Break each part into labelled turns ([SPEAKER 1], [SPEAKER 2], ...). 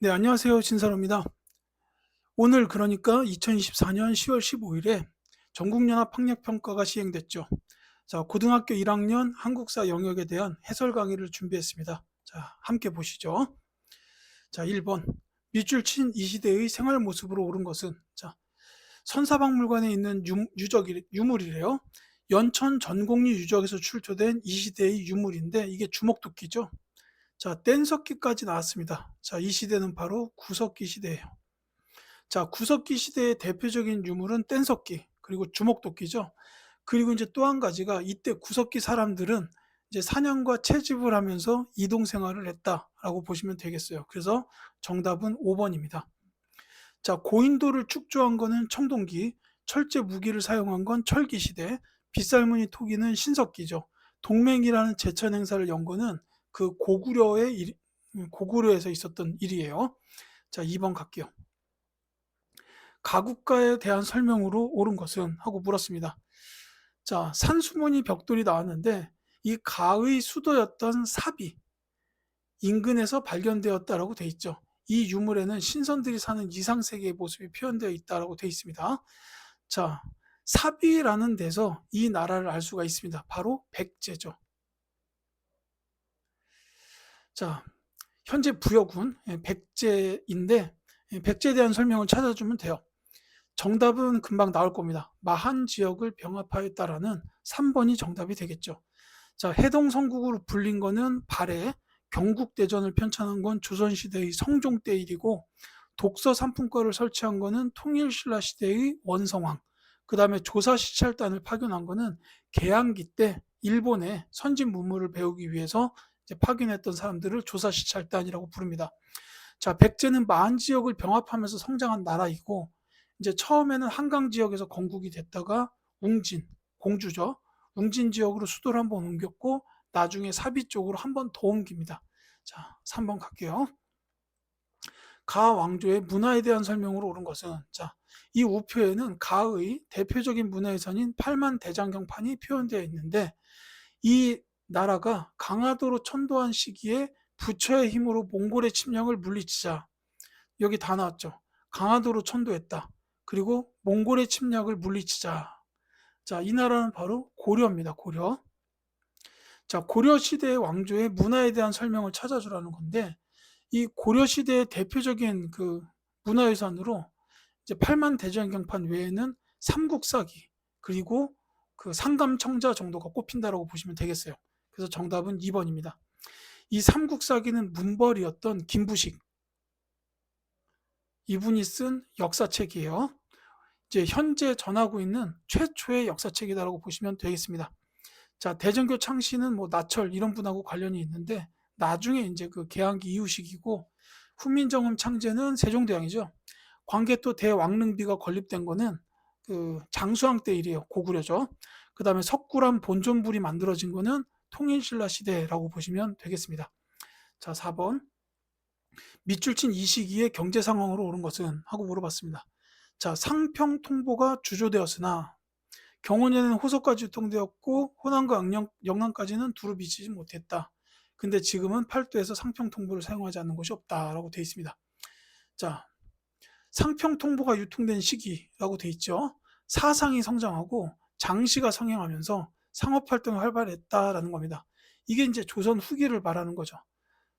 [SPEAKER 1] 네, 안녕하세요. 진사로입니다. 오늘 그러니까 2024년 10월 15일에 전국연합학력평가가 시행됐죠. 자, 고등학교 1학년 한국사 영역에 대한 해설 강의를 준비했습니다. 자, 함께 보시죠. 자, 1번. 밑줄 친 이 시대의 생활 모습으로 옳은 것은, 자, 선사박물관에 있는 유물이래요. 연천 전곡리 유적에서 출토된 이 시대의 유물인데 이게 주먹도끼죠. 자, 뗀석기까지 나왔습니다. 자, 이 시대는 바로 구석기 시대예요. 자, 구석기 시대의 대표적인 유물은 뗀석기, 그리고 주먹도끼죠. 그리고 이제 또 한 가지가 이때 구석기 사람들은 이제 사냥과 채집을 하면서 이동 생활을 했다라고 보시면 되겠어요. 그래서 정답은 5번입니다. 자, 고인돌을 축조한 거는 청동기, 철제 무기를 사용한 건 철기 시대, 빗살무늬 토기는 신석기죠. 동맹이라는 제천 행사를 연 거는 그 고구려에서 있었던 일이에요. 자, 2번 갈게요. 가국가에 대한 설명으로 옳은 것은 하고 물었습니다. 자, 산수문이 벽돌이 나왔는데 이 가의 수도였던 삽이 인근에서 발견되었다라고 돼 있죠. 이 유물에는 신선들이 사는 이상세계의 모습이 표현되어 있다라고 돼 있습니다. 자, 삽이라는 데서 이 나라를 알 수가 있습니다. 바로 백제죠. 자, 현재 부여군 백제인데 백제에 대한 설명을 찾아주면 돼요. 정답은 금방 나올 겁니다. 마한 지역을 병합하였다라는 3번이 정답이 되겠죠. 자, 해동성국으로 불린 거는 발해, 경국대전을 편찬한 건 조선시대의 성종 때 일이고, 독서 삼품과를 설치한 거는 통일신라 시대의 원성왕, 그 다음에 조사시찰단을 파견한 거는 개항기 때 일본의 선진 문물을 배우기 위해서 이제 파견했던 사람들을 조사시찰단이라고 부릅니다. 자, 백제는 마한 지역을 병합하면서 성장한 나라이고, 이제 처음에는 한강 지역에서 건국이 됐다가 웅진, 공주죠. 웅진 지역으로 수도를 한번 옮겼고 나중에 사비 쪽으로 한 번 더 옮깁니다. 자, 3번 갈게요. 가 왕조의 문화에 대한 설명으로 옳은 것은, 자, 이 우표에는 가의 대표적인 문화유산인 팔만대장경판이 표현되어 있는데 이 나라가 강화도로 천도한 시기에 부처의 힘으로 몽골의 침략을 물리치자, 여기 다 나왔죠. 강화도로 천도했다. 그리고 몽골의 침략을 물리치자. 자, 이 나라는 바로 고려입니다. 고려. 자, 고려 시대의 왕조의 문화에 대한 설명을 찾아주라는 건데 이 고려 시대의 대표적인 그 문화유산으로 이제 팔만대장경판 외에는 삼국사기 그리고 그 상감청자 정도가 꼽힌다라고 보시면 되겠어요. 그래서 정답은 2번입니다. 이 삼국사기는 문벌이었던 김부식, 이분이 쓴 역사책이에요. 이제 현재 전하고 있는 최초의 역사책이다라고 보시면 되겠습니다. 자, 대전교 창시는 뭐 나철 이런 분하고 관련이 있는데 나중에 이제 그 개항기 이후식이고 훈민정음 창제는 세종대왕이죠. 광개토 대왕릉비가 건립된 거는 그 장수왕 때 일이에요. 고구려죠. 그 다음에 석굴암 본존불이 만들어진 거는 통일신라 시대라고 보시면 되겠습니다. 자, 4번. 밑줄 친 이 시기에 경제 상황으로 오른 것은 하고 물어봤습니다. 자, 상평통보가 주조되었으나 경원에는 호서까지 유통되었고 호남과 영남까지는 두루 미치지 못했다. 근데 지금은 팔도에서 상평통보를 사용하지 않는 곳이 없다라고 되어 있습니다. 자, 상평통보가 유통된 시기라고 되어 있죠. 사상이 성장하고 장시가 성행하면서 상업활동이 활발했다라는 겁니다. 이게 이제 조선 후기를 말하는 거죠.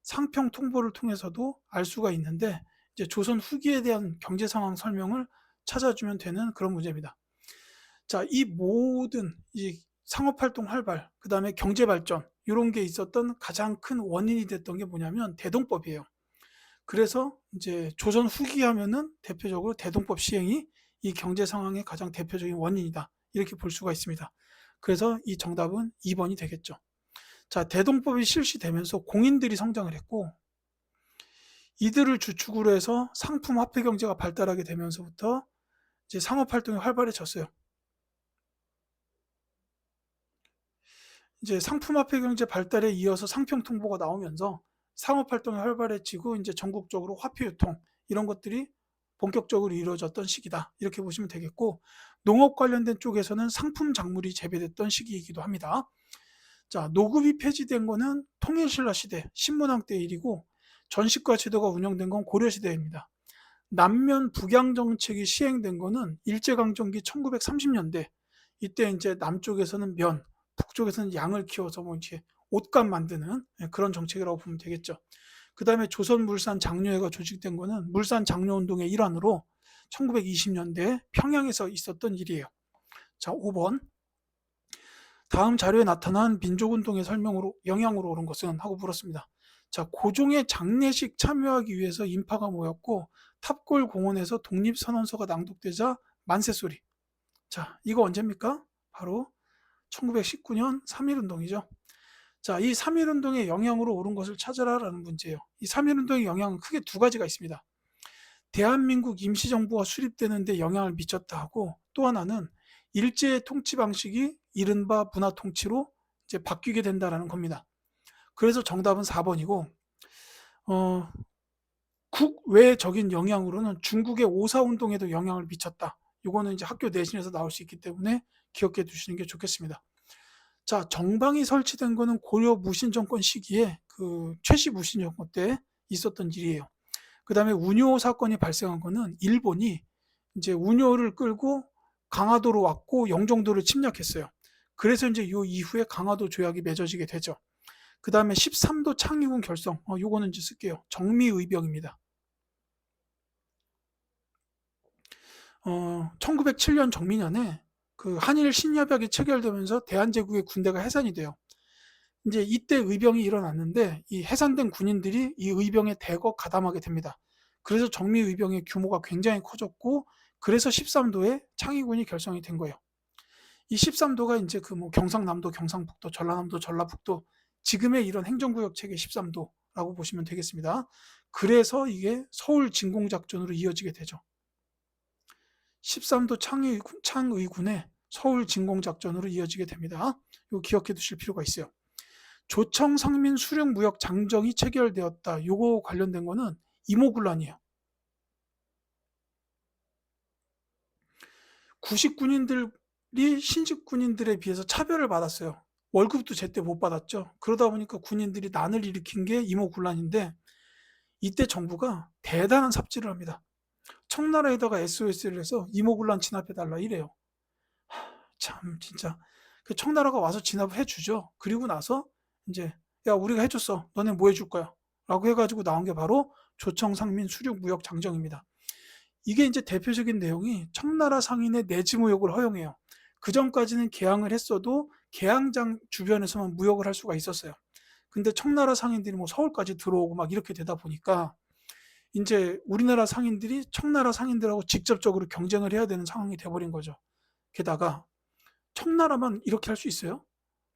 [SPEAKER 1] 상평통보를 통해서도 알 수가 있는데 이제 조선 후기에 대한 경제 상황 설명을 찾아주면 되는 그런 문제입니다. 자, 이 모든 이 상업활동 활발, 그 다음에 경제발전, 이런 게 있었던 가장 큰 원인이 됐던 게 뭐냐면 대동법이에요. 그래서 이제 조선 후기 하면은 대표적으로 대동법 시행이 이 경제 상황의 가장 대표적인 원인이다. 이렇게 볼 수가 있습니다. 그래서 이 정답은 2번이 되겠죠. 자, 대동법이 실시되면서 공인들이 성장을 했고, 이들을 주축으로 해서 상품 화폐 경제가 발달하게 되면서부터 이제 상업 활동이 활발해졌어요. 이제 상품화폐 경제 발달에 이어서 상평통보가 나오면서 상업활동이 활발해지고 이제 전국적으로 화폐 유통 이런 것들이 본격적으로 이루어졌던 시기다. 이렇게 보시면 되겠고 농업 관련된 쪽에서는 상품 작물이 재배됐던 시기이기도 합니다. 자, 노급이 폐지된 거는 통일신라 시대 신문왕 때 일이고 전시과 제도가 운영된 건 고려시대입니다. 남면 북양 정책이 시행된 거는 일제강점기 1930년대. 이때 이제 남쪽에서는 면, 북쪽에서는 양을 키워서 뭐 이제 옷감 만드는 그런 정책이라고 보면 되겠죠. 그 다음에 조선물산장려회가 조직된 거는 물산장려운동의 일환으로 1920년대 평양에서 있었던 일이에요. 자, 5번. 다음 자료에 나타난 민족운동의 영향으로 오른 것은 하고 물었습니다. 자, 고종의 장례식 참여하기 위해서 인파가 모였고 탑골 공원에서 독립선언서가 낭독되자 만세소리. 자, 이거 언제입니까? 바로 1919년 3.1운동이죠. 자, 이 3.1운동의 영향으로 오른 것을 찾아라라는 문제예요. 이 3.1운동의 영향은 크게 두 가지가 있습니다. 대한민국 임시정부가 수립되는 데 영향을 미쳤다 하고, 또 하나는 일제의 통치 방식이 이른바 문화통치로 이제 바뀌게 된다라는 겁니다. 그래서 정답은 4번이고, 국외적인 영향으로는 중국의 오사운동에도 영향을 미쳤다. 이거는 이제 학교 내신에서 나올 수 있기 때문에 기억해 두시는 게 좋겠습니다. 자, 정방이 설치된 거는 고려 무신정권 시기에 그 최씨 무신정권 때 있었던 일이에요. 그 다음에 운요 사건이 발생한 거는 일본이 이제 운요를 끌고 강화도로 왔고 영종도를 침략했어요. 그래서 이제 이 이후에 강화도 조약이 맺어지게 되죠. 그 다음에 13도 창의군 결성, 요거는 이제 쓸게요. 정미의병입니다. 1907년 정민년에 그 한일 신협약이 체결되면서 대한제국의 군대가 해산이 돼요. 이제 이때 의병이 일어났는데 이 해산된 군인들이 이 의병에 대거 가담하게 됩니다. 그래서 정미의병의 규모가 굉장히 커졌고, 그래서 13도에 창의군이 결성이 된 거예요. 이 13도가 이제 그 뭐 경상남도, 경상북도, 전라남도, 전라북도, 지금의 이런 행정구역 체계 13도라고 보시면 되겠습니다. 그래서 이게 서울 진공작전으로 이어지게 되죠. 13도 창의군의 서울 진공작전으로 이어지게 됩니다. 이거 기억해 두실 필요가 있어요. 조청 상민 수령 무역 장정이 체결되었다. 요거 관련된 거는 이모군란이에요. 구식 군인들이 신직 군인들에 비해서 차별을 받았어요. 월급도 제때 못 받았죠. 그러다 보니까 군인들이 난을 일으킨 게 이모군란인데, 이때 정부가 대단한 삽질을 합니다. 청나라에다가 SOS를 해서 이모군란 진압해달라 이래요. 참 진짜 그 청나라가 와서 진압을 해주죠. 그리고 나서 이제 야, 우리가 해줬어, 너네 뭐 해줄 거야 라고 해가지고 나온 게 바로 조청상민 수륙무역 장정입니다. 이게 이제 대표적인 내용이 청나라 상인의 내지무역을 허용해요. 그 전까지는 개항을 했어도 개항장 주변에서만 무역을 할 수가 있었어요. 근데 청나라 상인들이 뭐 서울까지 들어오고 막 이렇게 되다 보니까 이제 우리나라 상인들이 청나라 상인들하고 직접적으로 경쟁을 해야 되는 상황이 돼버린 거죠. 게다가 청나라만 이렇게 할 수 있어요?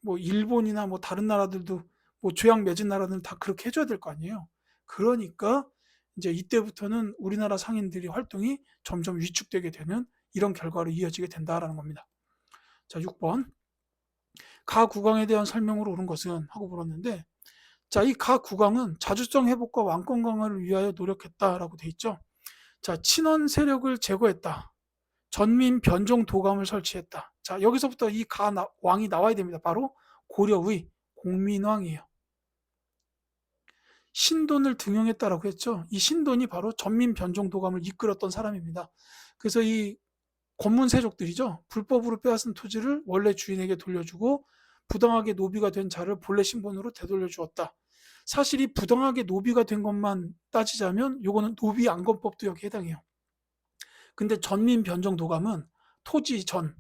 [SPEAKER 1] 뭐 일본이나 뭐 다른 나라들도 뭐 조약 맺은 나라들은 다 그렇게 해줘야 될 거 아니에요. 그러니까 이제 이때부터는 우리나라 상인들이 활동이 점점 위축되게 되는 이런 결과로 이어지게 된다라는 겁니다. 자, 6번. 가 국왕에 대한 설명으로 오른 것은 하고 물었는데, 자, 이 가 국왕은 자주성 회복과 왕권 강화를 위하여 노력했다라고 돼 있죠. 자, 친원 세력을 제거했다. 전민 변종 도감을 설치했다. 자, 여기서부터 이 가 왕이 나와야 됩니다. 바로 고려의 공민왕이에요. 신돈을 등용했다라고 했죠. 이 신돈이 바로 전민 변종 도감을 이끌었던 사람입니다. 그래서 이 권문세족들이죠. 불법으로 빼앗은 토지를 원래 주인에게 돌려주고 부당하게 노비가 된 자를 본래 신분으로 되돌려 주었다. 사실 이 부당하게 노비가 된 것만 따지자면 요거는 노비안건법도 여기에 해당해요. 근데 전민 변종 도감은 토지 전,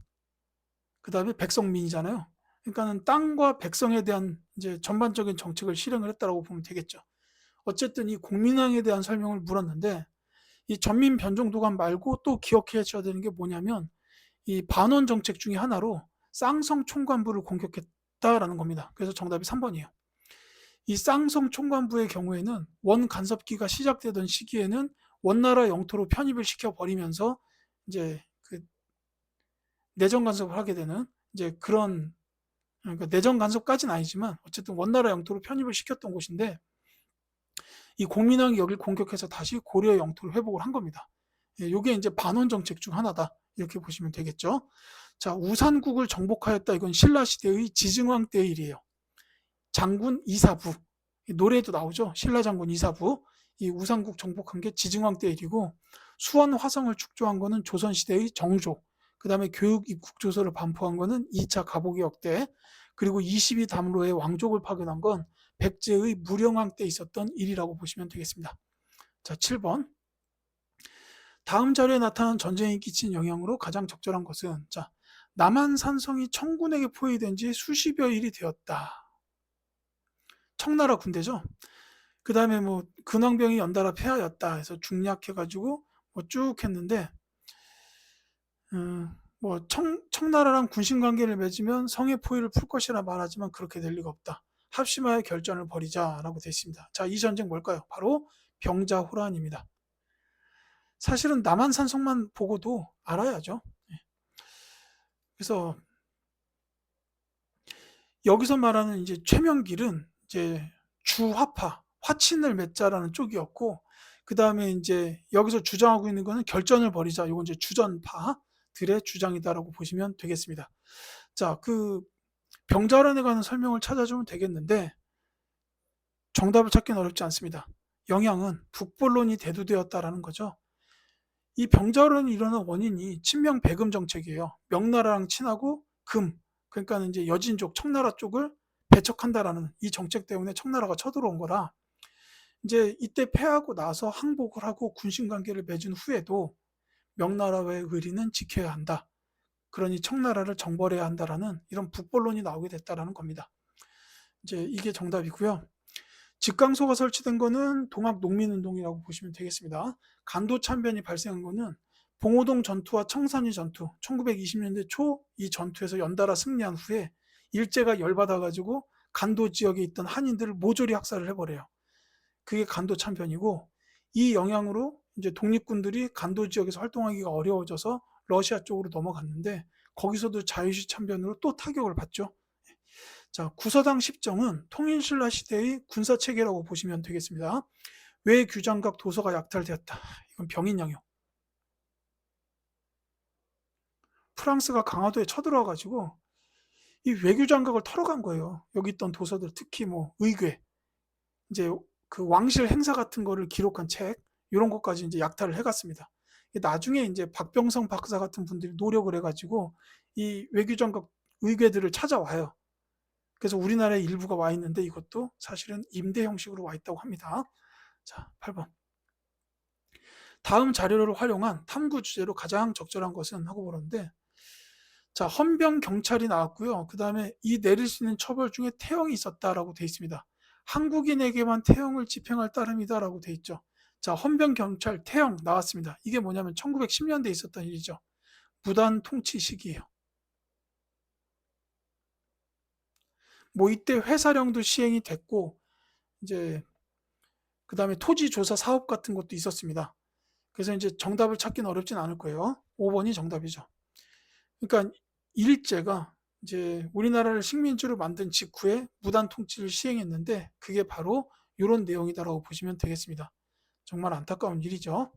[SPEAKER 1] 그 다음에 백성민이잖아요. 그러니까는 땅과 백성에 대한 이제 전반적인 정책을 실행을 했다라고 보면 되겠죠. 어쨌든 이 공민왕에 대한 설명을 물었는데, 이 전민 변종 도감 말고 또 기억해줘야 되는 게 뭐냐면 이 반원 정책 중에 하나로 쌍성 총관부를 공격했다라는 겁니다. 그래서 정답이 3번이에요. 이 쌍성 총관부의 경우에는 원 간섭기가 시작되던 시기에는 원나라 영토로 편입을 시켜 버리면서 이제 그 내정 간섭을 하게 되는 이제 그런, 그러니까 내정 간섭까지는 아니지만 어쨌든 원나라 영토로 편입을 시켰던 곳인데, 이 공민왕이 여기를 공격해서 다시 고려의 영토를 회복을 한 겁니다. 이게 이제 반원 정책 중 하나다 이렇게 보시면 되겠죠. 자, 우산국을 정복하였다. 이건 신라 시대의 지증왕 때의 일이에요. 장군 이사부, 노래에도 나오죠. 신라장군 이사부. 이 우상국 정복한 게 지증왕 때 일이고, 수원 화성을 축조한 거는 조선시대의 정조, 그 다음에 교육 입국 조서를 반포한 거는 2차 가보개혁 때, 그리고 22담로의 왕족을 파견한 건 백제의 무령왕 때 있었던 일이라고 보시면 되겠습니다. 자, 7번. 다음 자료에 나타난 전쟁이 끼친 영향으로 가장 적절한 것은, 자, 남한산성이 청군에게 포위된 지 수십여 일이 되었다. 청나라 군대죠. 그 다음에 뭐 근황병이 연달아 폐하였다 해서 중략해가지고 뭐 쭉 했는데, 뭐 청나라랑 군신관계를 맺으면 성의 포위를 풀 것이라 말하지만 그렇게 될 리가 없다. 합심하여 결전을 벌이자라고 되어 있습니다. 자, 이 전쟁 뭘까요? 바로 병자호란입니다. 사실은 남한산성만 보고도 알아야죠. 그래서 여기서 말하는 이제 최명길은 이제 주화파, 화친을 맺자라는 쪽이었고, 그 다음에 이제 여기서 주장하고 있는 거는 결전을 벌이자. 이건 이제 주전파들의 주장이다라고 보시면 되겠습니다. 자, 그 병자호란에 관한 설명을 찾아주면 되겠는데, 정답을 찾기는 어렵지 않습니다. 영향은 북벌론이 대두되었다라는 거죠. 이 병자호란이 일어난 원인이 친명 배금 정책이에요. 명나라랑 친하고 금, 그러니까 이제 여진족 청나라 쪽을 배척한다라는 이 정책 때문에 청나라가 쳐들어온 거라, 이제 이때 패하고 나서 항복을 하고 군신 관계를 맺은 후에도 명나라의 의리는 지켜야 한다. 그러니 청나라를 정벌해야 한다라는 이런 북벌론이 나오게 됐다라는 겁니다. 이제 이게 정답이고요. 직강소가 설치된 거는 동학 농민운동이라고 보시면 되겠습니다. 간도 참변이 발생한 거는 봉오동 전투와 청산리 전투, 1920년대 초 이 전투에서 연달아 승리한 후에 일제가 열받아가지고 간도 지역에 있던 한인들을 모조리 학살을 해버려요. 그게 간도 참변이고, 이 영향으로 이제 독립군들이 간도 지역에서 활동하기가 어려워져서 러시아 쪽으로 넘어갔는데, 거기서도 자유시 참변으로 또 타격을 받죠. 자, 구서당 10정은 통일신라 시대의 군사체계라고 보시면 되겠습니다. 외규장각 도서가 약탈되었다. 이건 병인양요. 프랑스가 강화도에 쳐들어와가지고 이 외교장각을 털어간 거예요. 여기 있던 도서들, 특히 뭐 의궤, 이제 그 왕실 행사 같은 거를 기록한 책, 이런 것까지 이제 약탈을 해갔습니다. 나중에 이제 박병성 박사 같은 분들이 노력을 해가지고 이 외교장각 의궤들을 찾아와요. 그래서 우리나라에 일부가 와 있는데 이것도 사실은 임대 형식으로 와 있다고 합니다. 자, 8번. 다음 자료를 활용한 탐구 주제로 가장 적절한 것은 하고 보는데, 자, 헌병 경찰이 나왔고요. 그 다음에 이 내릴 수 있는 처벌 중에 태형이 있었다라고 되어 있습니다. 한국인에게만 태형을 집행할 따름이다라고 되어 있죠. 자, 헌병 경찰 태형 나왔습니다. 이게 뭐냐면 1910년대에 있었던 일이죠. 무단 통치 시기예요. 뭐 이때 회사령도 시행이 됐고, 이제 그 다음에 토지 조사 사업 같은 것도 있었습니다. 그래서 이제 정답을 찾기는 어렵진 않을 거예요. 5번이 정답이죠. 그러니까 일제가 이제 우리나라를 식민지로 만든 직후에 무단 통치를 시행했는데, 그게 바로 이런 내용이다라고 보시면 되겠습니다. 정말 안타까운 일이죠.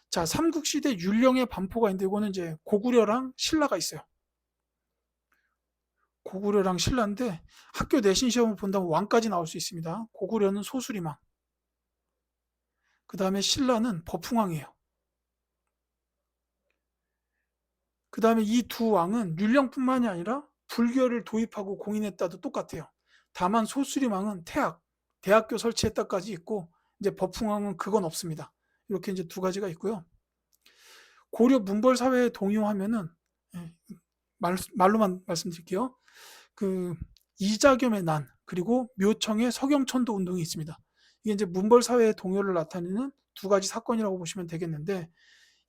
[SPEAKER 1] 자, 삼국시대 율령의 반포가 있는데, 이거는 이제 고구려랑 신라가 있어요. 고구려랑 신라인데 학교 내신 시험을 본다면 왕까지 나올 수 있습니다. 고구려는 소수리망, 그 다음에 신라는 버풍왕이에요. 그 다음에 이 두 왕은 율령뿐만이 아니라 불교를 도입하고 공인했다도 똑같아요. 다만 소수리망은 대학교 설치했다까지 있고, 이제 버풍왕은 그건 없습니다. 이렇게 이제 두 가지가 있고요. 고려 문벌 사회에 동요하면은, 말로만 말씀드릴게요. 그 이자겸의 난, 그리고 묘청의 서경천도 운동이 있습니다. 이게 이제 문벌 사회의 동요를 나타내는 두 가지 사건이라고 보시면 되겠는데,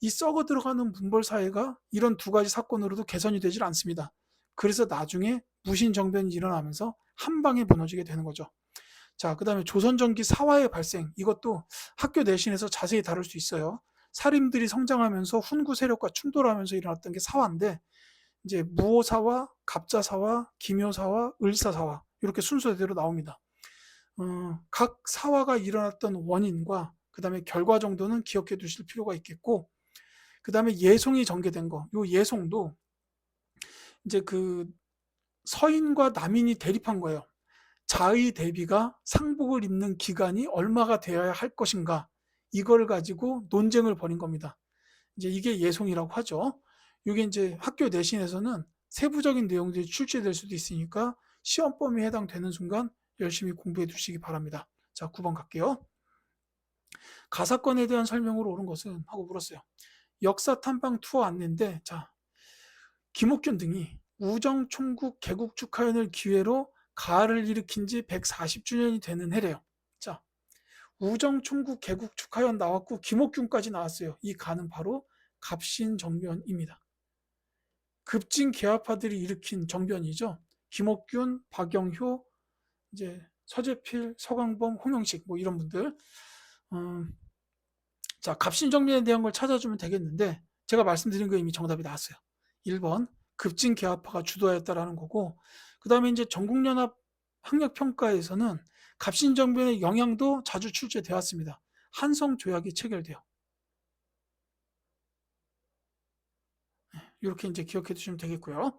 [SPEAKER 1] 이 썩어 들어가는 문벌 사회가 이런 두 가지 사건으로도 개선이 되질 않습니다. 그래서 나중에 무신정변이 일어나면서 한 방에 무너지게 되는 거죠. 자, 그 다음에 조선전기 사화의 발생, 이것도 학교 내신에서 자세히 다룰 수 있어요. 사림들이 성장하면서 훈구 세력과 충돌하면서 일어났던 게 사화인데, 이제 무오사화, 갑자사화, 기묘사화, 을사사화, 이렇게 순서대로 나옵니다. 각 사화가 일어났던 원인과 그 다음에 결과 정도는 기억해 두실 필요가 있겠고, 그 다음에 예송이 전개된 거, 요 예송도 이제 그 서인과 남인이 대립한 거예요. 자의 대비가 상복을 입는 기간이 얼마가 되어야 할 것인가, 이걸 가지고 논쟁을 벌인 겁니다. 이제 이게 예송이라고 하죠. 이게 이제 학교 내신에서는 세부적인 내용들이 출제될 수도 있으니까 시험 범위에 해당되는 순간 열심히 공부해 두시기 바랍니다. 자, 9번 갈게요. 가사건에 대한 설명으로 옳은 것은 하고 물었어요. 역사 탐방 투어 안내인데, 자, 김옥균 등이 우정총국 개국 축하연을 기회로 가을을 일으킨 지 140주년이 되는 해래요. 자, 우정총국 개국 축하연 나왔고 김옥균까지 나왔어요. 이 가는 바로 갑신정변입니다. 급진 개화파들이 일으킨 정변이죠. 김옥균, 박영효, 이제 서재필, 서광범, 홍영식 뭐 이런 분들. 자, 갑신정변에 대한 걸 찾아주면 되겠는데 제가 말씀드린 거 이미 정답이 나왔어요. 1번 급진 개화파가 주도하였다라는 거고, 그 다음에 이제 전국연합 학력평가에서는 갑신정변의 영향도 자주 출제되었습니다. 한성조약이 체결돼요. 이렇게 이제 기억해 두시면 되겠고요.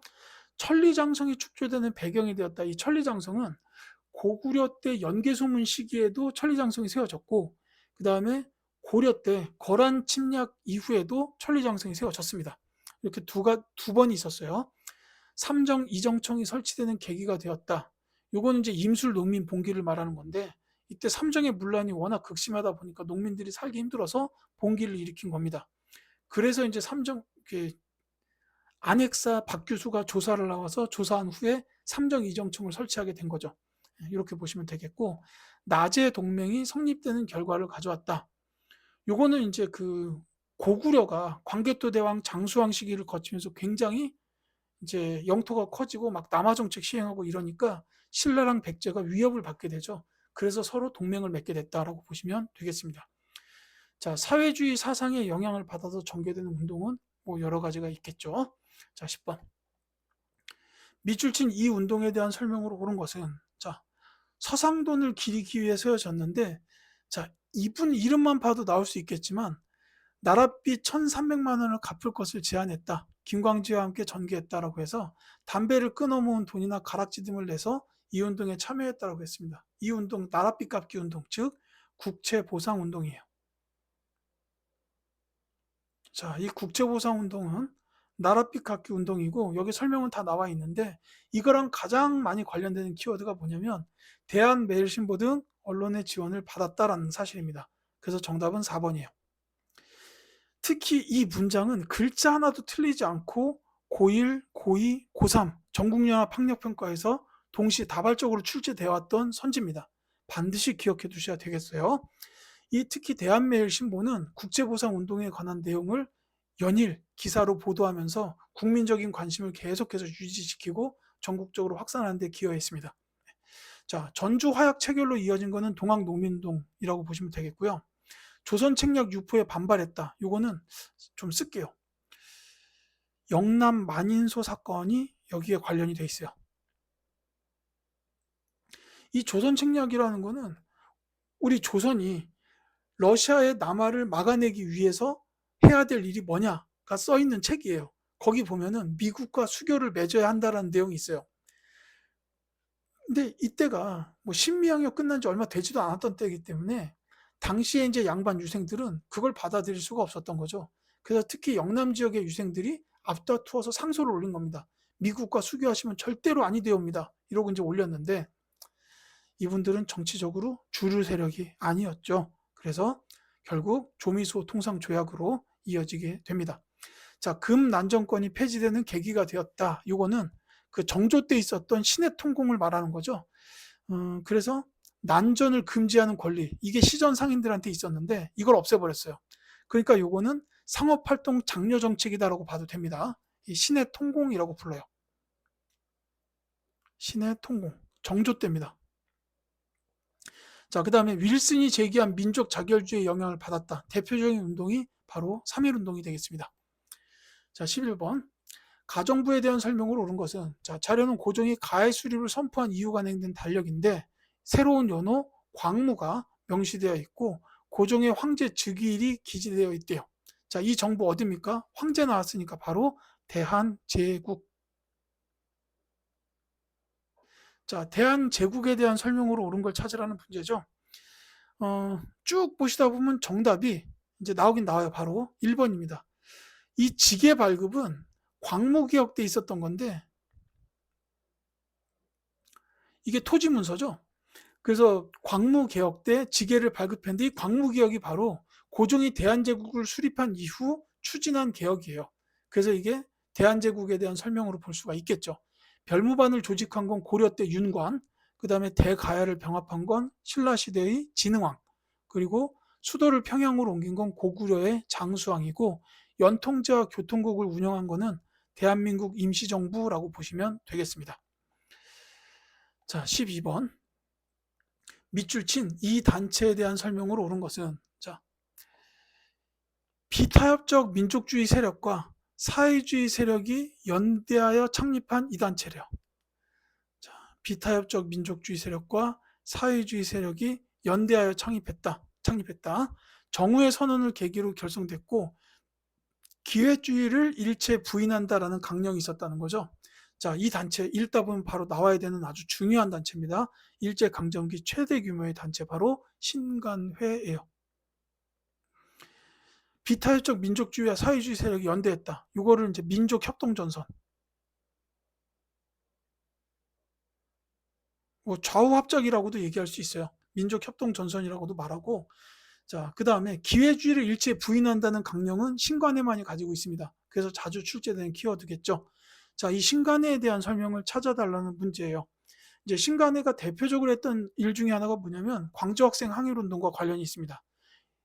[SPEAKER 1] 천리장성이 축조되는 배경이 되었다. 이 천리장성은 고구려 때 연개소문 시기에도 천리장성이 세워졌고, 그 다음에 고려 때 거란 침략 이후에도 천리장성이 세워졌습니다. 이렇게 두 번이 있었어요. 삼정 이정청이 설치되는 계기가 되었다. 요거는 이제 임술 농민 봉기를 말하는 건데, 이때 삼정의 문란이 워낙 극심하다 보니까 농민들이 살기 힘들어서 봉기를 일으킨 겁니다. 그래서 이제 삼정 안핵사 박규수가 조사를 나와서 조사한 후에 삼정 이정청을 설치하게 된 거죠. 이렇게 보시면 되겠고, 나제 동맹이 성립되는 결과를 가져왔다. 요거는 이제 그 고구려가 광개토 대왕 장수왕 시기를 거치면서 굉장히 이제 영토가 커지고 막 남하 정책 시행하고 이러니까 신라랑 백제가 위협을 받게 되죠. 그래서 서로 동맹을 맺게 됐다라고 보시면 되겠습니다. 자, 사회주의 사상의 영향을 받아서 전개되는 운동은 뭐 여러 가지가 있겠죠. 자, 10번. 밑줄 친 이 운동에 대한 설명으로 옳은 것은, 자, 서상돈을 기리기 위해 세워졌는데, 자, 이분 이름만 봐도 나올 수 있겠지만 나랏빚 1,300만 원을 갚을 것을 제안했다. 김광지와 함께 전개했다라고 해서 담배를 끊어 모은 돈이나 가락지 등을 내서 이 운동에 참여했다라고 했습니다. 이 운동 나랏빚 갚기 운동, 즉 국채 보상 운동이에요. 자, 이 국채 보상 운동은 나랏빚 갚기 운동이고, 여기 설명은 다 나와 있는데 이거랑 가장 많이 관련되는 키워드가 뭐냐면 대한매일신보 등 언론의 지원을 받았다라는 사실입니다. 그래서 정답은 4번이에요. 특히 이 문장은 글자 하나도 틀리지 않고 고1, 고2, 고3 전국연합 학력평가에서 동시다발적으로 출제되어 왔던 선지입니다. 반드시 기억해 두셔야 되겠어요. 이 특히 대한매일신보는 국제보상운동에 관한 내용을 연일 기사로 보도하면서 국민적인 관심을 계속해서 유지시키고 전국적으로 확산하는 데 기여했습니다. 자, 전주 화약 체결로 이어진 것은 동학농민운동이라고 보시면 되겠고요. 조선 책략 유포에 반발했다. 요거는 좀 쓸게요. 영남 만인소 사건이 여기에 관련이 돼 있어요. 이 조선 책략이라는 거는 우리 조선이 러시아의 남하를 막아내기 위해서 해야 될 일이 뭐냐가 써 있는 책이에요. 거기 보면은 미국과 수교를 맺어야 한다라는 내용이 있어요. 근데 이때가 뭐 신미양요 끝난 지 얼마 되지도 않았던 때이기 때문에 당시에 이제 양반 유생들은 그걸 받아들일 수가 없었던 거죠. 그래서 특히 영남 지역의 유생들이 앞다투어서 상소를 올린 겁니다. 미국과 수교하시면 절대로 아니되옵니다. 이러고 이제 올렸는데 이분들은 정치적으로 주류 세력이 아니었죠. 그래서 결국 조미소 통상 조약으로 이어지게 됩니다. 자, 금 난정권이 폐지되는 계기가 되었다. 이거는 그 정조 때 있었던 신해 통공을 말하는 거죠. 그래서 난전을 금지하는 권리, 이게 시전 상인들한테 있었는데 이걸 없애버렸어요. 그러니까 요거는 상업활동 장려 정책이다라고 봐도 됩니다. 이 신해 통공이라고 불러요. 신해 통공, 정조 때입니다. 자, 그 다음에 윌슨이 제기한 민족 자결주의의 영향을 받았다. 대표적인 운동이 바로 3.1운동이 되겠습니다. 자, 11번. 가정부에 대한 설명으로 옳은 것은, 자, 자료는 고종이 가해 수립을 선포한 이유가 냉된 달력인데 새로운 연호 광무가 명시되어 있고 고종의 황제 즉위일이 기재되어 있대요. 자, 이 정부 어디입니까? 황제 나왔으니까 바로 대한제국. 자, 대한제국에 대한 설명으로 옳은 걸 찾으라는 문제죠. 쭉 보시다 보면 정답이 이제 나오긴 나와요. 바로 1번입니다. 이 지계 발급은 광무개혁 때 있었던 건데 이게 토지문서죠. 그래서 광무개혁 때 지계를 발급했는데 이 광무개혁이 바로 고종이 대한제국을 수립한 이후 추진한 개혁이에요. 그래서 이게 대한제국에 대한 설명으로 볼 수가 있겠죠. 별무반을 조직한 건 고려 때 윤관, 그 다음에 대가야를 병합한 건 신라시대의 진흥왕, 그리고 수도를 평양으로 옮긴 건 고구려의 장수왕이고 연통제와 교통국을 운영한 거는 대한민국 임시정부라고 보시면 되겠습니다. 자, 12번. 밑줄 친 이 단체에 대한 설명으로 옳은 것은, 자, 비타협적 민족주의 세력과 사회주의 세력이 연대하여 창립한 이 단체래요. 자, 비타협적 민족주의 세력과 사회주의 세력이 연대하여 창립했다. 정우의 선언을 계기로 결성됐고 기회주의를 일체 부인한다라는 강령이 있었다는 거죠. 자, 이 단체 읽다 보면 바로 나와야 되는 아주 중요한 단체입니다. 일제강점기 최대 규모의 단체 바로 신간회예요. 비타협적 민족주의와 사회주의 세력이 연대했다. 이거를 이제 민족협동전선. 뭐 좌우합작이라고도 얘기할 수 있어요. 민족협동전선이라고도 말하고. 자, 그 다음에 기회주의를 일체 부인한다는 강령은 신간회만이 가지고 있습니다. 그래서 자주 출제되는 키워드겠죠. 자, 이 신간회에 대한 설명을 찾아달라는 문제예요. 이제 신간회가 대표적으로 했던 일 중에 하나가 뭐냐면 광주학생 항일운동과 관련이 있습니다.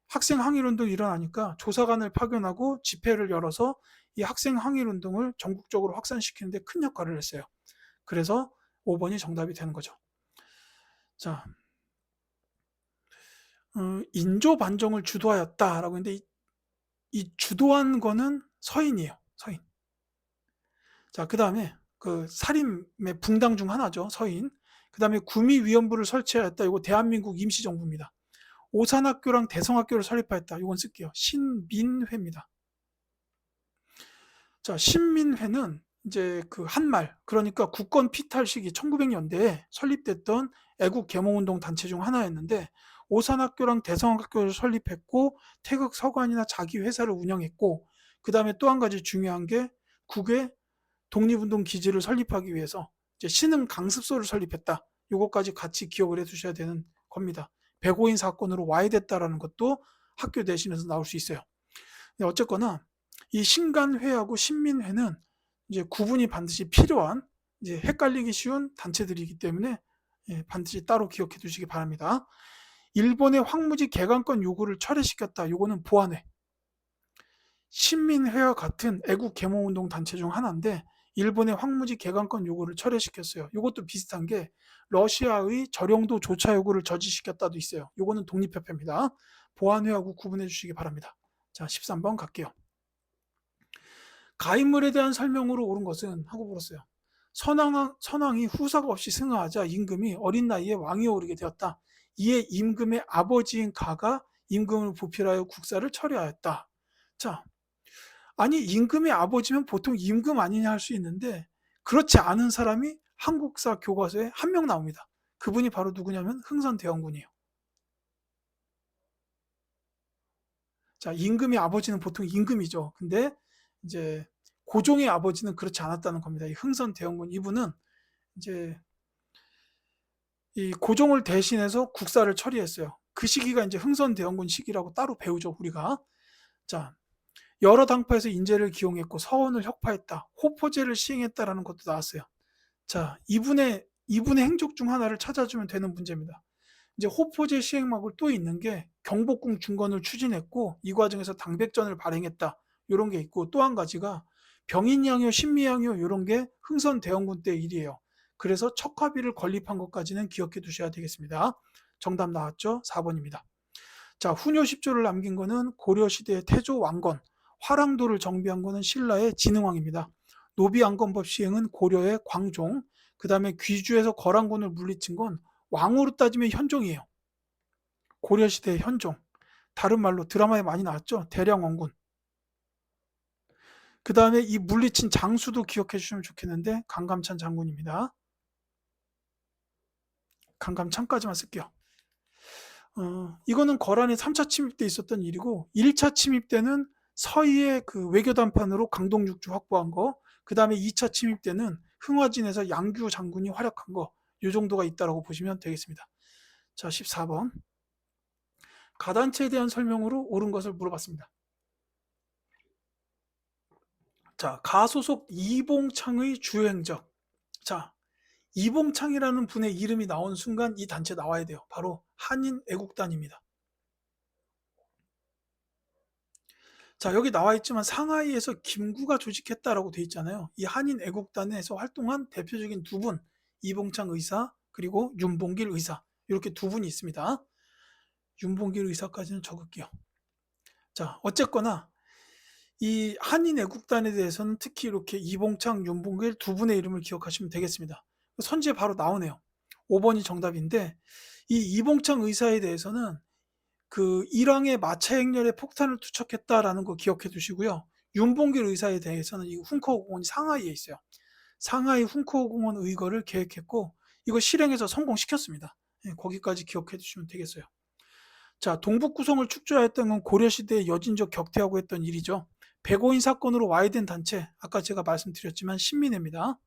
[SPEAKER 1] 학생 항일운동이 일어나니까 조사관을 파견하고 집회를 열어서 이 학생 항일운동을 전국적으로 확산시키는 데 큰 역할을 했어요. 그래서 5번이 정답이 되는 거죠. 자, 인조 반정을 주도하였다라고 했는데 이 주도한 거는 서인이에요. 서인. 자, 그 다음에 그 살인의 붕당 중 하나죠. 서인. 그 다음에 구미위원부를 설치하였다. 이거 대한민국 임시정부입니다. 오산학교랑 대성학교를 설립하였다. 이건 쓸게요. 신민회입니다. 자, 신민회는 이제 그 한말, 그러니까 국권 피탈 시기 1900년대에 설립됐던 애국 계몽운동 단체 중 하나였는데 오산학교랑 대성학교를 설립했고 태극 서관이나 자기 회사를 운영했고 그 다음에 또 한 가지 중요한 게 국외 독립운동 기지를 설립하기 위해서 이제 신흥 강습소를 설립했다. 이것까지 같이 기억을 해두셔야 되는 겁니다. 백오인 사건으로 와해됐다라는 것도 학교 대신에서 나올 수 있어요. 어쨌거나 이 신간회하고 신민회는 이제 구분이 반드시 필요한 이제 헷갈리기 쉬운 단체들이기 때문에 반드시 따로 기억해 두시기 바랍니다. 일본의 황무지 개간권 요구를 철회시켰다. 요거는 보안회. 신민회와 같은 애국 계몽운동 단체 중 하나인데 일본의 황무지 개간권 요구를 철회시켰어요. 이것도 비슷한 게 러시아의 저령도 조차 요구를 저지시켰다도 있어요. 요거는 독립협회입니다. 보안회하고 구분해 주시기 바랍니다. 자, 13번 갈게요. 가인물에 대한 설명으로 옳은 것은 하고 물었어요. 선왕이 후사가 없이 승하하자 임금이 어린 나이에 왕위에 오르게 되었다. 이에 임금의 아버지인 가가 임금을 보필하여 국사를 철회하였다. 자, 아니 임금의 아버지면 보통 임금 아니냐 할 수 있는데 그렇지 않은 사람이 한국사 교과서에 한 명 나옵니다. 그분이 바로 누구냐면 흥선대원군이에요. 자, 임금의 아버지는 보통 임금이죠. 근데 이제 고종의 아버지는 그렇지 않았다는 겁니다. 이 흥선대원군 이분은 이제 이 고종을 대신해서 국사를 처리했어요. 그 시기가 이제 흥선대원군 시기라고 따로 배우죠, 우리가. 자, 여러 당파에서 인재를 기용했고 서원을 혁파했다. 호포제를 시행했다라는 것도 나왔어요. 자, 이분의 행적 중 하나를 찾아주면 되는 문제입니다. 이제 호포제 시행막을 또 있는 게 경복궁 중건을 추진했고 이 과정에서 당백전을 발행했다. 이런 게 있고 또 한 가지가 병인양요, 신미양요 이런 게 흥선대원군 때 일이에요. 그래서 척화비를 건립한 것까지는 기억해 두셔야 되겠습니다. 정답 나왔죠? 4번입니다. 자, 훈요 10조를 남긴 거는 고려시대의 태조 왕건, 화랑도를 정비한 거는 신라의 진흥왕입니다. 노비안건법 시행은 고려의 광종, 그 다음에 귀주에서 거란군을 물리친 건 왕으로 따지면 현종이에요. 고려시대의 현종. 다른 말로 드라마에 많이 나왔죠? 대량원군. 그 다음에 이 물리친 장수도 기억해 주시면 좋겠는데 강감찬 장군입니다. 강감창까지만 쓸게요. 이거는 거란의 3차 침입 때 있었던 일이고 1차 침입 때는 서희의 그 외교 단판으로 강동육주 확보한 거, 그 다음에 2차 침입 때는 흥화진에서 양규 장군이 활약한 거, 이 정도가 있다라고 보시면 되겠습니다. 자, 14번. 가단체에 대한 설명으로 옳은 것을 물어봤습니다. 자, 가소속 이봉창의 주요 행적. 자, 이봉창이라는 분의 이름이 나온 순간 이 단체 나와야 돼요. 바로 한인애국단입니다. 자, 여기 나와 있지만 상하이에서 김구가 조직했다라고 돼 있잖아요. 이 한인애국단에서 활동한 대표적인 두 분, 이봉창 의사 그리고 윤봉길 의사, 이렇게 두 분이 있습니다. 윤봉길 의사까지는 적을게요. 자, 어쨌거나 이 한인애국단에 대해서는 특히 이렇게 이봉창, 윤봉길 두 분의 이름을 기억하시면 되겠습니다. 선지에 바로 나오네요. 5번이 정답인데, 이 이봉창 의사에 대해서는 그 일왕의 마차 행렬에 폭탄을 투척했다라는 거 기억해 두시고요. 윤봉길 의사에 대해서는 이 훈커우 공원이 상하이에 있어요. 상하이 훈커우 공원 의거를 계획했고 이거 실행해서 성공시켰습니다. 거기까지 기억해 두시면 되겠어요. 자, 동북 구성을 축조하였던 건 고려시대의 여진족 격퇴하고 했던 일이죠. 백오인 사건으로 와야 된 단체, 아까 제가 말씀드렸지만 신민회입니다.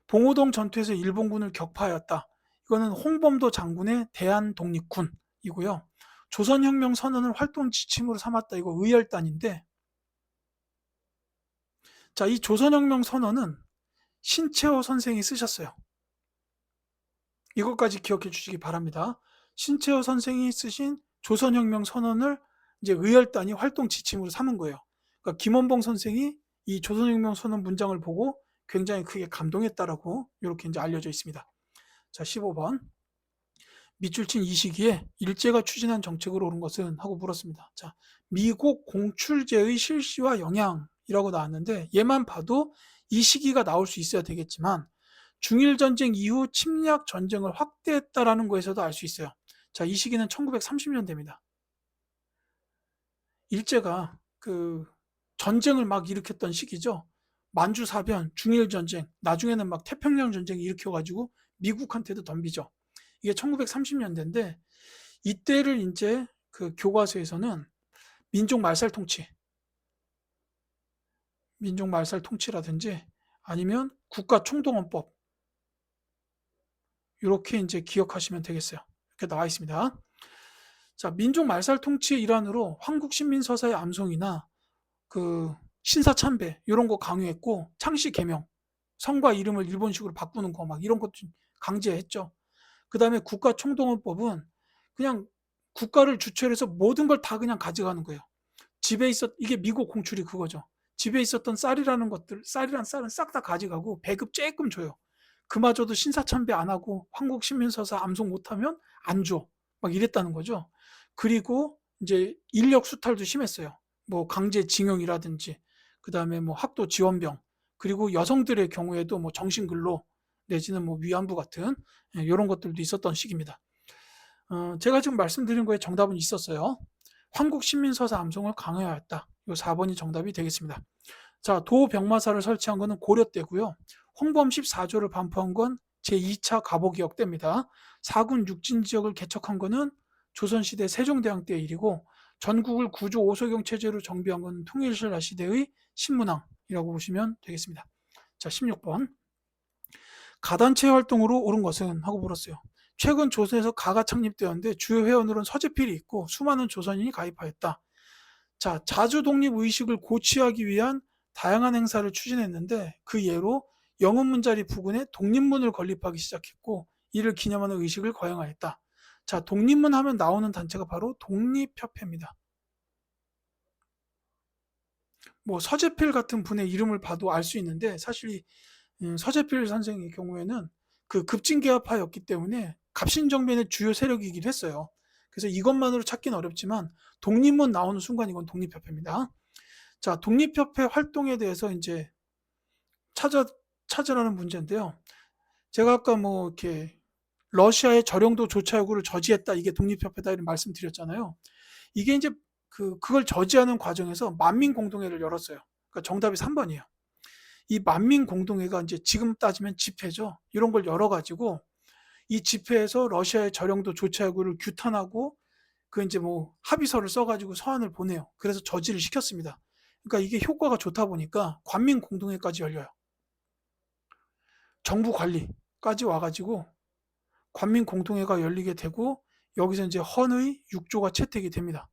[SPEAKER 1] 봉오동 전투에서 일본군을 격파하였다. 이거는 홍범도 장군의 대한독립군이고요. 조선혁명 선언을 활동 지침으로 삼았다. 이거 의열단인데, 자, 이 조선혁명 선언은 신채호 선생이 쓰셨어요. 이것까지 기억해 주시기 바랍니다. 신채호 선생이 쓰신 조선혁명 선언을 이제 의열단이 활동 지침으로 삼은 거예요. 그러니까 김원봉 선생이 이 조선혁명 선언 문장을 보고 굉장히 크게 감동했다라고 이렇게 이제 알려져 있습니다. 자, 15번. 밑줄 친 이 시기에 일제가 추진한 정책으로 옳은 것은 하고 물었습니다. 자, 미국 공출제의 실시와 영향이라고 나왔는데 얘만 봐도 이 시기가 나올 수 있어야 되겠지만 중일전쟁 이후 침략 전쟁을 확대했다라는 거에서도 알 수 있어요. 자, 이 시기는 1930년대입니다. 일제가 그 전쟁을 막 일으켰던 시기죠. 만주사변, 중일전쟁, 나중에는 막 태평양 전쟁 일으켜가지고 미국한테도 덤비죠. 이게 1930년대인데 이때를 이제 그 교과서에서는 민족 말살 통치라든지 아니면 국가 총동원법 이렇게 이제 기억하시면 되겠어요. 이렇게 나와 있습니다. 자, 민족 말살 통치의 일환으로 한국신민서사의 암송이나 그 신사참배 이런 거 강요했고 창씨 개명, 성과 이름을 일본식으로 바꾸는 거 막 이런 것도 강제했죠. 그 다음에 국가총동원법은 그냥 국가를 주체로 해서 모든 걸 다 그냥 가져가는 거예요. 이게 미국 공출이 그거죠. 집에 있었던 쌀이라는 것들, 쌀이란 쌀은 싹 다 가져가고 배급 조금 줘요. 그마저도 신사참배 안 하고 한국신민서사 암송 못하면 안 줘. 막 이랬다는 거죠. 그리고 이제 인력 수탈도 심했어요. 뭐 강제징용이라든지, 그 다음에 뭐 학도 지원병, 그리고 여성들의 경우에도 뭐 정신근로 내지는 뭐 위안부 같은 이런 것들도 있었던 시기입니다. 제가 지금 말씀드린 거에 정답은 있었어요. 한국신민서사 암송을 강요하였다. 이 4번이 정답이 되겠습니다. 자, 도병마사를 설치한 것은 고려 때고요. 홍범 14조를 반포한 건 제2차 갑오개혁 때입니다. 사군 육진지역을 개척한 것은 조선시대 세종대왕 때의 일이고 전국을 구조 5소경 체제로 정비한 건 통일신라 시대의 신문왕이라고 보시면 되겠습니다. 자, 16번. 가단체 활동으로 옳은 것은 하고 물었어요. 최근 조선에서 가가 창립되었는데 주요 회원으로는 서재필이 있고 수많은 조선인이 가입하였다. 자, 자주 독립 의식을 고취하기 위한 다양한 행사를 추진했는데 그 예로 영흥문자리 부근에 독립문을 건립하기 시작했고 이를 기념하는 의식을 거행하였다. 자, 독립문 하면 나오는 단체가 바로 독립협회입니다. 뭐 서재필 같은 분의 이름을 봐도 알 수 있는데 사실 서재필 선생의 경우에는 그 급진개혁파였기 때문에 갑신정변의 주요 세력이기도 했어요. 그래서 이것만으로 찾기는 어렵지만 독립문 나오는 순간 이건 독립협회입니다. 자, 독립협회 활동에 대해서 이제 찾으라는 문제인데요. 제가 아까 뭐 이렇게 러시아의 저령도 조차 요구를 저지했다. 이게 독립협회다 이런 말씀드렸잖아요. 이게 이제 그걸 저지하는 과정에서 만민공동회를 열었어요. 그러니까 정답이 3번이에요. 이 만민공동회가 이제 지금 따지면 집회죠. 이런 걸 열어가지고 이 집회에서 러시아의 저령도 조차구를 규탄하고 그 이제 뭐 합의서를 써가지고 서한을 보내요. 그래서 저지를 시켰습니다. 그러니까 이게 효과가 좋다 보니까 관민 공동회까지 열려요. 정부 관리까지 와가지고 관민 공동회가 열리게 되고 여기서 이제 헌의 6조가 채택이 됩니다.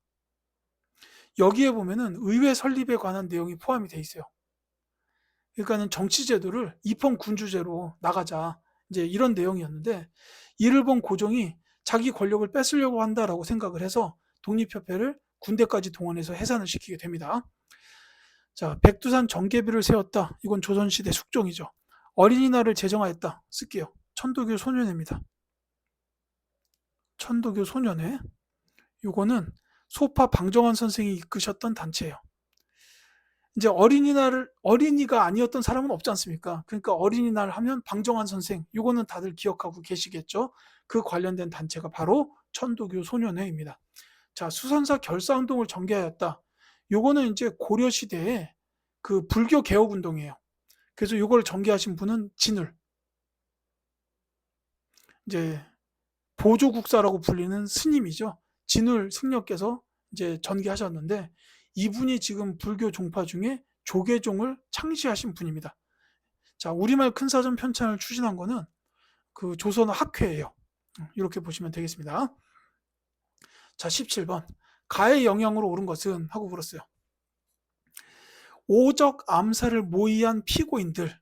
[SPEAKER 1] 여기에 보면은 의회 설립에 관한 내용이 포함이 돼 있어요. 그러니까는 정치제도를 입헌군주제로 나가자 이제 이런 내용이었는데 이를 본 고종이 자기 권력을 뺏으려고 한다라고 생각을 해서 독립협회를 군대까지 동원해서 해산을 시키게 됩니다. 자, 백두산 정계비를 세웠다. 이건 조선시대 숙종이죠. 어린이날을 제정하였다. 쓸게요. 천도교 소년회입니다. 천도교 소년회. 이거는 소파 방정환 선생이 이끄셨던 단체예요. 이제 어린이가 아니었던 사람은 없지 않습니까? 그러니까 어린이날 하면 방정환 선생, 이거는 다들 기억하고 계시겠죠? 그 관련된 단체가 바로 천도교 소년회입니다. 자, 수선사 결사운동을 전개하였다. 요거는 이제 고려시대에 그 불교 개혁운동이에요. 그래서 요걸 전개하신 분은 진울. 이제 보조국사라고 불리는 스님이죠. 진울 승려께서 이제 전개하셨는데 이분이 지금 불교 종파 중에 조계종을 창시하신 분입니다. 자, 우리말 큰사전 편찬을 추진한 거는 그 조선 학회예요. 이렇게 보시면 되겠습니다. 자, 17번. 가의 영향으로 옳은 것은 하고 물었어요. 오적 암살을 모의한 피고인들.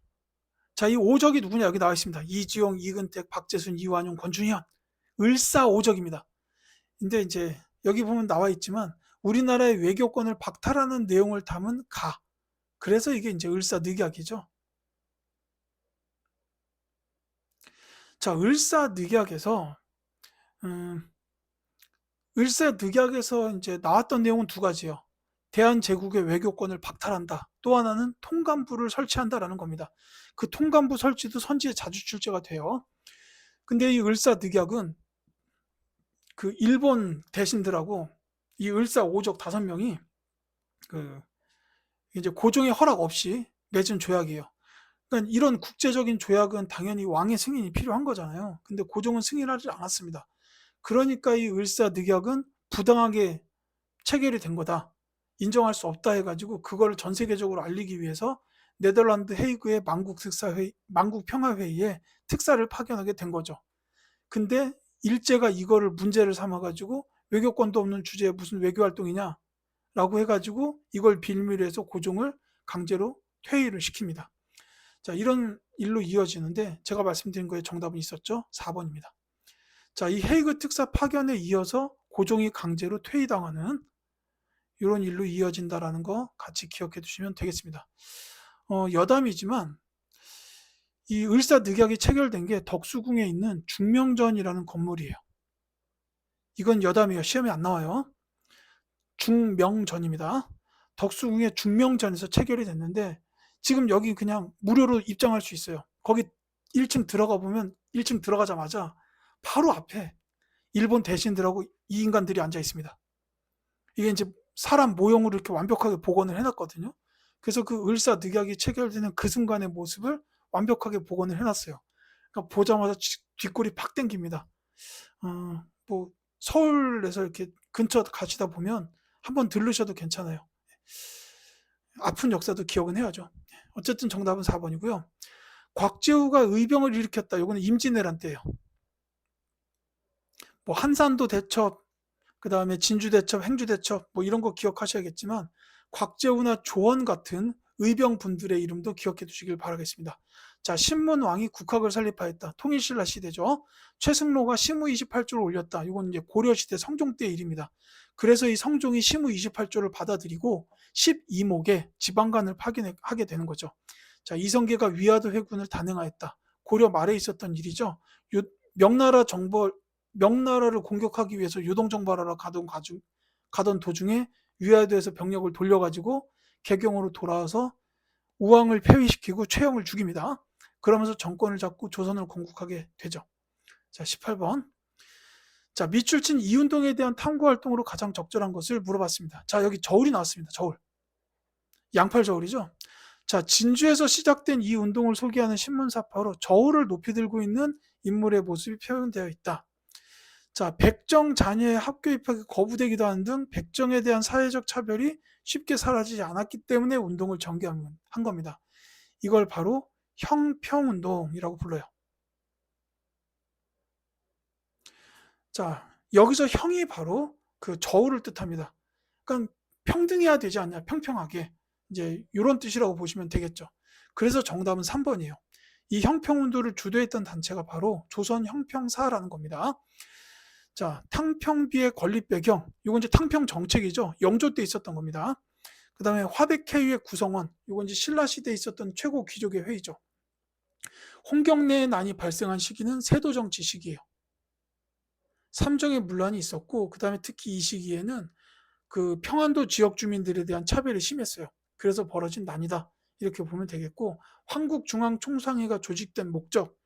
[SPEAKER 1] 자, 이 오적이 누구냐? 여기 나와 있습니다. 이지용, 이근택, 박재순, 이완용, 권준현. 을사오적입니다. 근데 이제 여기 보면 나와 있지만 우리나라의 외교권을 박탈하는 내용을 담은 가. 그래서 이게 이제 을사늑약이죠. 자, 을사늑약에서 을사늑약에서 이제 나왔던 내용은 두 가지요. 대한제국의 외교권을 박탈한다. 또 하나는 통감부를 설치한다라는 겁니다. 그 통감부 설치도 선지에 자주 출제가 돼요. 근데 이 을사늑약은 그 일본 대신들하고 이 을사오적 5명이 그 이제 고종의 허락 없이 맺은 조약이에요. 그러니까 이런 국제적인 조약은 당연히 왕의 승인이 필요한 거잖아요. 근데 고종은 승인하지 않았습니다. 그러니까 이 을사늑약은 부당하게 체결이 된 거다. 인정할 수 없다 해가지고 그걸 전 세계적으로 알리기 위해서 네덜란드 헤이그의 만국평화회의에 특사를 파견하게 된 거죠. 근데 일제가 이거를 문제를 삼아가지고 외교권도 없는 주제에 무슨 외교활동이냐 라고 해가지고 이걸 빌미로 해서 고종을 강제로 퇴위를 시킵니다. 자, 이런 일로 이어지는데 제가 말씀드린 거에 정답은 있었죠? 4번입니다. 자, 이 헤이그 특사 파견에 이어서 고종이 강제로 퇴위당하는 이런 일로 이어진다라는 거 같이 기억해 두시면 되겠습니다. 여담이지만 이 을사늑약이 체결된 게 덕수궁에 있는 중명전이라는 건물이에요. 이건 여담이에요. 시험에 안 나와요. 중명전입니다. 덕수궁의 중명전에서 체결이 됐는데 지금 여기 그냥 무료로 입장할 수 있어요. 거기 1층 들어가 보면 1층 들어가자마자 바로 앞에 일본 대신들하고 이 인간들이 앉아 있습니다. 이게 이제 사람 모형으로 이렇게 완벽하게 복원을 해놨거든요. 그래서 그 을사늑약이 체결되는 그 순간의 모습을 완벽하게 복원을 해놨어요. 그러니까 보자마자 뒷골이 팍 땡깁니다. 뭐 서울에서 이렇게 근처 가시다 보면 한번 들르셔도 괜찮아요. 아픈 역사도 기억은 해야죠. 어쨌든 정답은 4번이고요. 곽재우가 의병을 일으켰다. 이거는 임진왜란 때예요. 뭐 한산도 대첩, 그 다음에 진주 대첩, 행주 대첩 뭐 이런 거 기억하셔야겠지만 곽재우나 조원 같은 의병분들의 이름도 기억해 두시길 바라겠습니다. 자, 신문왕이 국학을 설립하였다. 통일신라 시대죠. 최승로가 시무 28조를 올렸다. 이건 이제 고려시대 성종 때의 일입니다. 그래서 이 성종이 시무 28조를 받아들이고 12목에 지방간을 파견하게 되는 거죠. 자, 이성계가 위화도 회군을 단행하였다. 고려 말에 있었던 일이죠. 명나라를 공격하기 위해서 요동정발하러 가던 도중에 위화도에서 병력을 돌려가지고 개경으로 돌아와서 우왕을 폐위시키고 최영을 죽입니다. 그러면서 정권을 잡고 조선을 건국하게 되죠. 자, 18번. 자, 밑줄 친 이운동에 대한 탐구활동으로 가장 적절한 것을 물어봤습니다. 자, 여기 저울이 나왔습니다. 저울. 양팔 저울이죠. 자, 진주에서 시작된 이 운동을 소개하는 신문사파로 저울을 높이 들고 있는 인물의 모습이 표현되어 있다. 자, 백정 자녀의 학교 입학이 거부되기도 하는 등 백정에 대한 사회적 차별이 쉽게 사라지지 않았기 때문에 운동을 전개한 겁니다. 이걸 바로 형평운동이라고 불러요. 자, 여기서 형이 바로 그 저울을 뜻합니다. 그러니까 평등해야 되지 않냐, 평평하게. 이제 이런 뜻이라고 보시면 되겠죠. 그래서 정답은 3번이에요. 이 형평운동을 주도했던 단체가 바로 조선형평사라는 겁니다. 자, 탕평비의 건립 배경, 이건 이제 탕평 정책이죠. 영조 때 있었던 겁니다. 그 다음에 화백회의의 구성원, 이건 이제 신라 시대에 있었던 최고 귀족의 회의죠. 홍경래의 난이 발생한 시기는 세도정치 시기예요. 삼정의 문란이 있었고, 그 다음에 특히 이 시기에는 그 평안도 지역 주민들에 대한 차별이 심했어요. 그래서 벌어진 난이다. 이렇게 보면 되겠고, 한국중앙총상회가 조직된 목적,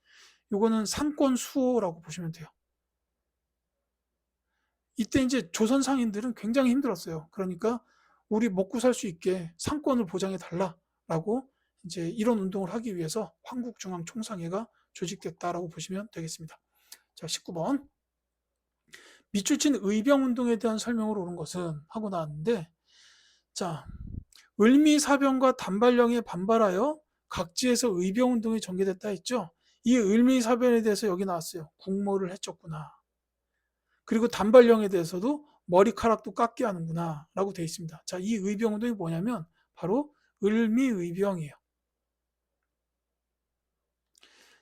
[SPEAKER 1] 요거는 상권 수호라고 보시면 돼요. 이때 이제 조선 상인들은 굉장히 힘들었어요. 그러니까 우리 먹고 살 수 있게 상권을 보장해 달라라고 이제 이런 운동을 하기 위해서 한국중앙총상회가 조직됐다라고 보시면 되겠습니다. 자, 19번. 밑줄 친 의병운동에 대한 설명을 오른 것은 하고 나왔는데, 자, 을미사변과 단발령에 반발하여 각지에서 의병운동이 전개됐다 했죠. 이 을미사변에 대해서 여기 나왔어요. 국모를 해쳤구나. 그리고 단발령에 대해서도 머리카락도 깎게 하는구나 라고 되어 있습니다. 자, 이 의병운동이 뭐냐면 바로 을미의병이에요.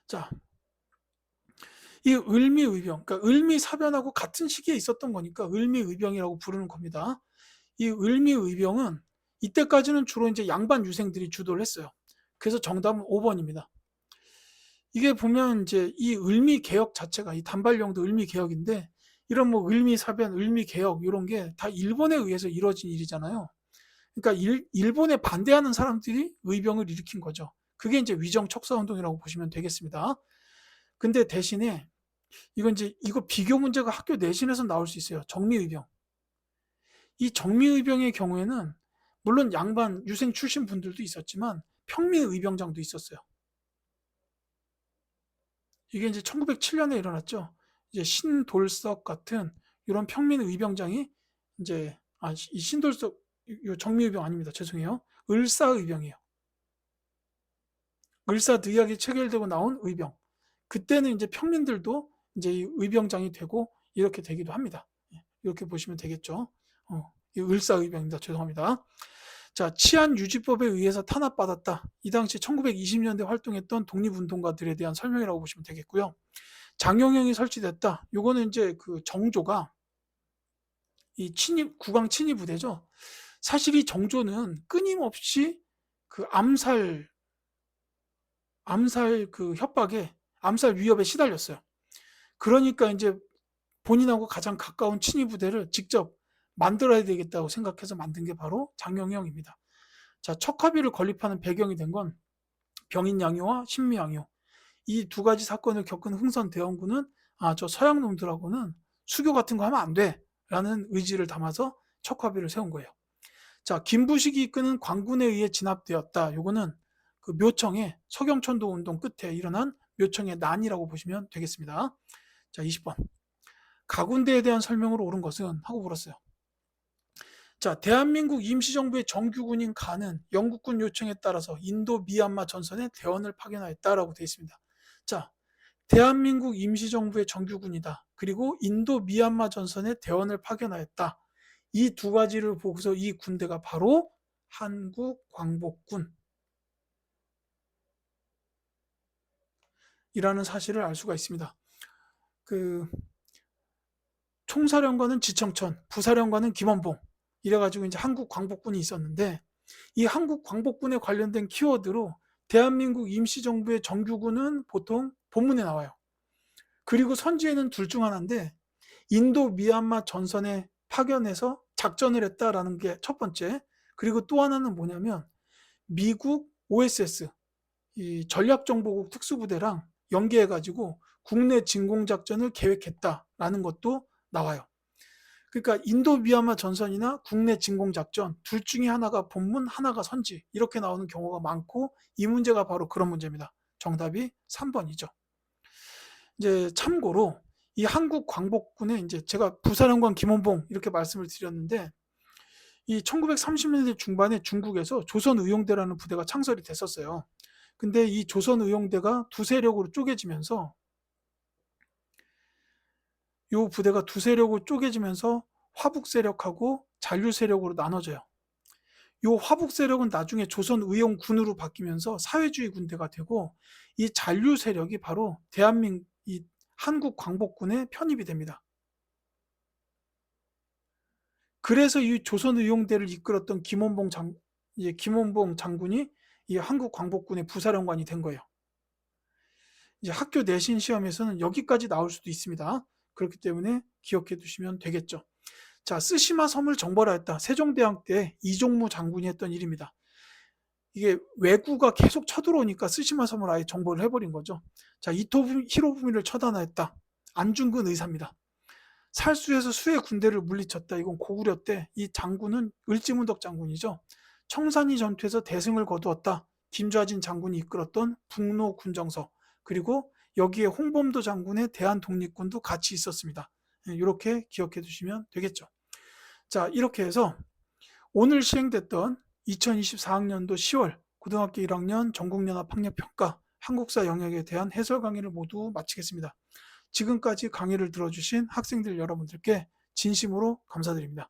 [SPEAKER 1] 자, 이 을미의병, 그러니까 을미사변하고 같은 시기에 있었던 거니까 을미의병이라고 부르는 겁니다. 이 을미의병은 이때까지는 주로 이제 양반 유생들이 주도를 했어요. 그래서 정답은 5번입니다. 이게 보면 이제 이 을미개혁 자체가, 이 단발령도 을미개혁인데, 이런 뭐 을미사변, 을미개혁 이런 게 다 일본에 의해서 이루어진 일이잖아요. 그러니까 일본에 반대하는 사람들이 의병을 일으킨 거죠. 그게 이제 위정척사운동이라고 보시면 되겠습니다. 근데 대신에 이건 이제 이거 비교 문제가 학교 내신에서 나올 수 있어요. 정미의병. 이 정미의병의 경우에는 물론 양반 유생 출신 분들도 있었지만 평민의병장도 있었어요. 이게 이제 1907년에 일어났죠. 이제 신돌석 같은 이런 평민의병장이 이제 이 신돌석 정미의병 아닙니다. 죄송해요. 을사의병이에요. 을사늑약이 체결되고 나온 의병. 그때는 이제 평민들도 이제 이 의병장이 되고 이렇게 되기도 합니다. 이렇게 보시면 되겠죠. 이 을사의병입니다. 죄송합니다. 자, 치안유지법에 의해서 탄압받았다. 이 당시 1920년대 활동했던 독립운동가들에 대한 설명이라고 보시면 되겠고요. 장영영이 설치됐다. 요거는 이제 그 정조가 이 국왕 친위 부대죠. 사실 이 정조는 끊임없이 그 암살 그 협박에, 암살 위협에 시달렸어요. 그러니까 이제 본인하고 가장 가까운 친위 부대를 직접 만들어야 되겠다고 생각해서 만든 게 바로 장영영입니다. 자, 척화비를 건립하는 배경이 된 건 병인양요와 신미양요. 이 두 가지 사건을 겪은 흥선대원군은 저 서양 놈들하고는 수교 같은 거 하면 안 돼 라는 의지를 담아서 척화비를 세운 거예요. 자, 김부식이 이끄는 광군에 의해 진압되었다. 요거는 그 묘청의 서경천도 운동 끝에 일어난 묘청의 난이라고 보시면 되겠습니다. 자, 20번. 가군대에 대한 설명으로 옳은 것은 하고 물었어요. 자, 대한민국 임시정부의 정규군인 가는 영국군 요청에 따라서 인도 미얀마 전선에 대원을 파견하였다라고 되어 있습니다. 자, 대한민국 임시정부의 정규군이다. 그리고 인도 미얀마 전선에 대원을 파견하였다. 이 두 가지를 보고서 이 군대가 바로 한국광복군 이라는 사실을 알 수가 있습니다. 그 총사령관은 지청천, 부사령관은 김원봉 이래가지고 이제 한국광복군이 있었는데, 이 한국광복군에 관련된 키워드로 대한민국 임시정부의 정규군은 보통 본문에 나와요. 그리고 선지에는 둘 중 하나인데 인도 미얀마 전선에 파견해서 작전을 했다라는 게 첫 번째. 그리고 또 하나는 뭐냐면 미국 OSS 이 전략정보국 특수부대랑 연계해가지고 국내 진공작전을 계획했다라는 것도 나와요. 그러니까 인도 미얀마 전선이나 국내 진공작전 둘 중에 하나가 본문, 하나가 선지 이렇게 나오는 경우가 많고, 이 문제가 바로 그런 문제입니다. 정답이 3번이죠. 이제 참고로 이 한국 광복군에 이제 제가 부사령관 김원봉 이렇게 말씀을 드렸는데, 이 1930년대 중반에 중국에서 조선의용대라는 부대가 창설이 됐었어요. 근데 이 조선의용대가 두 세력으로 쪼개지면서, 이 부대가 두 세력으로 쪼개지면서 화북 세력하고 잔류 세력으로 나눠져요. 이 화북 세력은 나중에 조선의용군으로 바뀌면서 사회주의 군대가 되고, 이 잔류 세력이 바로 대한민국 이 한국 광복군에 편입이 됩니다. 그래서 이 조선의용대를 이끌었던 김원봉 장군이 이 한국 광복군의 부사령관이 된 거예요. 이제 학교 내신 시험에서는 여기까지 나올 수도 있습니다. 그렇기 때문에 기억해 두시면 되겠죠. 자, 쓰시마 섬을 정벌하였다. 세종대왕 때 이종무 장군이 했던 일입니다. 이게 왜구가 계속 쳐들어오니까 쓰시마 섬을 아예 정벌을 해버린 거죠. 자, 히로부미를 처단하였다. 안중근 의사입니다. 살수에서 수의 군대를 물리쳤다. 이건 고구려 때 이 장군은 을지문덕 장군이죠. 청산리 전투에서 대승을 거두었다. 김좌진 장군이 이끌었던 북로 군정서, 그리고 여기에 홍범도 장군의 대한독립군도 같이 있었습니다. 이렇게 기억해 두시면 되겠죠. 자, 이렇게 해서 오늘 시행됐던 2024학년도 10월 고등학교 1학년 전국연합학력평가 한국사 영역에 대한 해설 강의를 모두 마치겠습니다. 지금까지 강의를 들어주신 학생들 여러분들께 진심으로 감사드립니다.